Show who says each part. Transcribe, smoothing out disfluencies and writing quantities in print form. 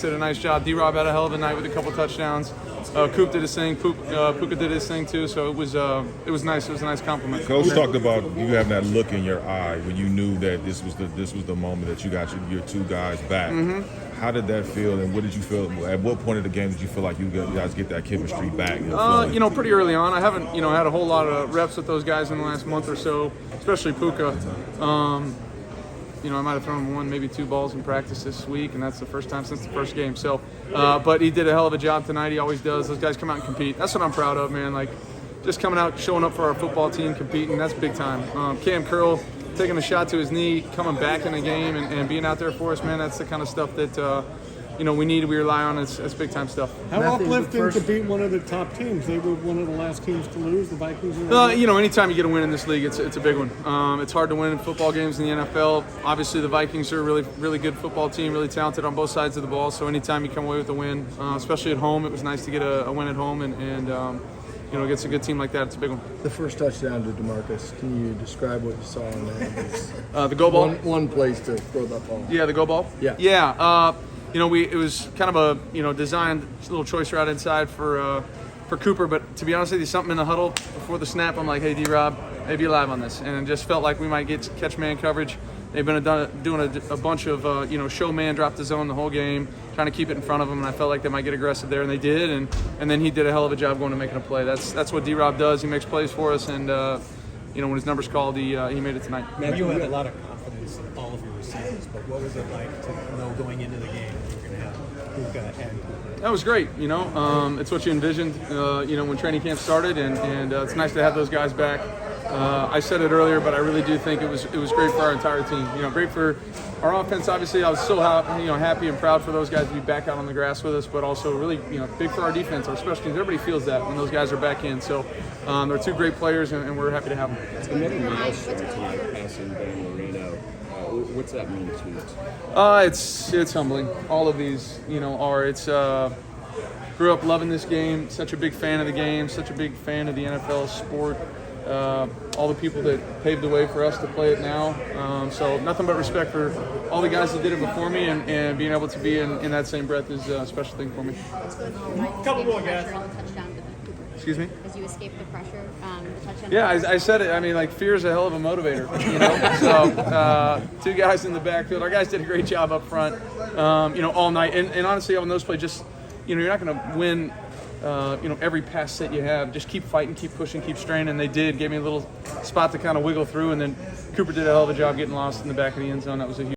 Speaker 1: Did a nice job. D-Rob had a hell of a night with a couple touchdowns. Kupp did his thing. Puka did his thing too. So it was nice. It was a nice compliment.
Speaker 2: Coach talked about you having that look in your eye when you knew that this was the moment that you got your two guys back.
Speaker 1: Mm-hmm.
Speaker 2: How did that feel, and what did you feel? At what point of the game did you feel like you guys get that chemistry back?
Speaker 1: Pretty early on. I haven't, had a whole lot of reps with those guys in the last month or so, especially Puka. I might have thrown him one, maybe two balls in practice this week, and that's the first time since the first game. So, but he did a hell of a job tonight. He always does. Those guys come out and compete. That's what I'm proud of, man. Like, just coming out, showing up for our football team, competing. That's big time. Cam Curl taking a shot to his knee, coming back in the game, and being out there for us, man. That's the kind of stuff that we need. We rely on. It's big time stuff.
Speaker 3: How uplifting to beat one of the top teams? They were one of the last teams to lose. The Vikings.
Speaker 1: Anytime you get a win in this league, it's a big one. It's hard to win football games in the NFL. Obviously, the Vikings are a really, really good football team, really talented on both sides of the ball. So anytime you come away with a win, especially at home, it was nice to get a win at home, and against a good team like that, it's a big one.
Speaker 4: The first touchdown to DeMarcus, can you describe what you saw in that?
Speaker 1: The go ball?
Speaker 4: One place to throw that ball.
Speaker 1: Yeah, the go ball?
Speaker 4: Yeah.
Speaker 1: Yeah. It was kind of a designed little choice route inside for Cooper, but to be honest with you, something in the huddle before the snap, I'm like, hey, D-Rob, maybe you're live on this, and it just felt like we might catch man coverage. They've been doing a bunch of show man, drop the zone the whole game, trying to keep it in front of them, and I felt like they might get aggressive there, and they did, and then he did a hell of a job going and making a play. That's what D-Rob does. He makes plays for us, and when his number's called, he made it tonight.
Speaker 3: Matt, you had a lot of confidence in all of your receivers, but what was it like to know going into the game that you were going to have Puka and Cooper?
Speaker 1: That was great. It's what you envisioned. When training camp started, and it's nice to have those guys back. I said it earlier, but I really do think it was great for our entire team. Great for our offense. Obviously, I was so happy and proud for those guys to be back out on the grass with us, but also really big for our defense, our special teams. Everybody feels that when those guys are back in. So they're two great players, and we're happy to have them.
Speaker 5: It's another milestone tonight, passing Dan Marino. What's that mean to you?
Speaker 1: It's humbling. All of these, are. It's grew up loving this game. Such a big fan of the game. Such a big fan of the NFL sport. All the people that paved the way for us to play it now. So nothing but respect for all the guys that did it before me, and being able to be in that same breath is a special thing for me.
Speaker 6: Couple more guys.
Speaker 1: Excuse me?
Speaker 6: As you escape the pressure, the touchdown.
Speaker 1: Yeah, I said it. I mean, fear is a hell of a motivator, So, two guys in the backfield. Our guys did a great job up front, all night. And honestly, on those plays, just, you're not going to win, every pass set you have. Just keep fighting, keep pushing, keep straining. And they did. Gave me a little spot to kind of wiggle through. And then Cooper did a hell of a job getting lost in the back of the end zone. That was a huge